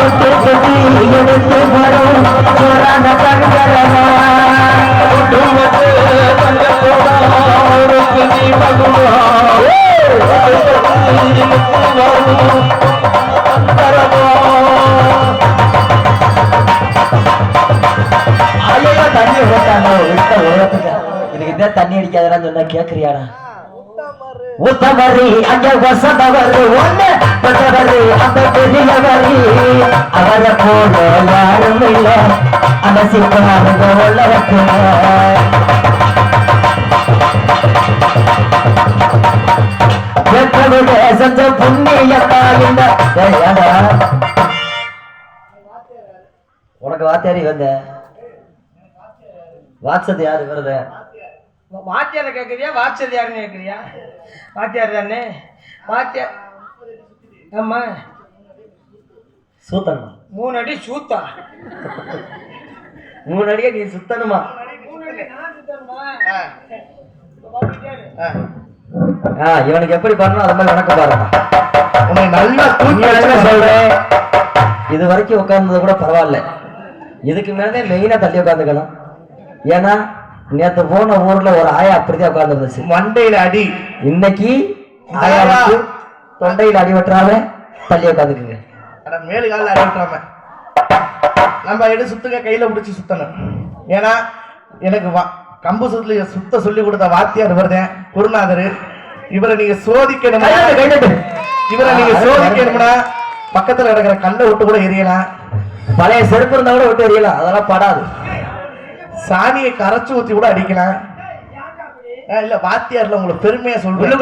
எடுத்து வரும் புராண கண்களமா தண்ணி ஓட்டாங்க இதுக்கு தண்ணி அடிக்காதான்னு சொன்னா கேக்குறியாடா உத்தமரி அங்க வசந்தவரு ஒண்ணு பட்டவரு அந்த பெரியவரி அவரை போல யாரும் இல்ல அந்த சிக்காரங்க உள்ளவத்துல செஞ்ச புண்ணியத்தா உனக்கு வாத்தியாரி வந்த வாட்சது யாரு வருத வாத்தியார கேக்குறியா வாட்சது யாருன்னு கேக்குறியா வாத்தியார் தானே வாத்தியார் ஆமா சூத்தணுமா 3 அடி சூத்தா 3 அடியா நீ சுத்தணுமா இவனுக்கு எப்படி பண்ணணும் அது மாதிரி வணக்கம் பாருங்க உனக்கு நல்லா தூக்கி சொல்றேன் இது வரைக்கும் உட்கார்ந்தது கூட பரவாயில்ல இதுக்கு மேலதான் மெயினா தள்ளி உட்காந்துக்கணும் ஏன்னா நேத்து போன ஊர்ல ஒரு ஆயா அப்படிதான் உட்கார்ந்து இருந்துச்சு மண்டையில அடி இன்னைக்கு ஆயாவுக்கு தொண்டையில அடி வெட்டுறாம தள்ளி உட்காந்துக்குங்க மேலு காலில் அடி வெட்டுறாம நம்ம எடுத்து சுத்துங்க கையில பிடிச்சி சுத்தணும் ஏன்னா எனக்கு கம்பு சுத்த சொல்லி கொடுத்த வாத்தியார் வருதேன் குருநாதர் இவரை நீங்க சோதிக்கணும்னா பக்கத்துல கிடக்கிற கல்லை விட்டு கூட எரியலாம் பழைய செருப்பு இருந்தா கூட விட்டு எரியலாம் அதெல்லாம் படாது சாணியை கரைச்சு ஊத்தி கூட அடிக்கலாம் இல்ல வாத்தியார்ல உங்களுக்கு பெருமையா சொல்றேன்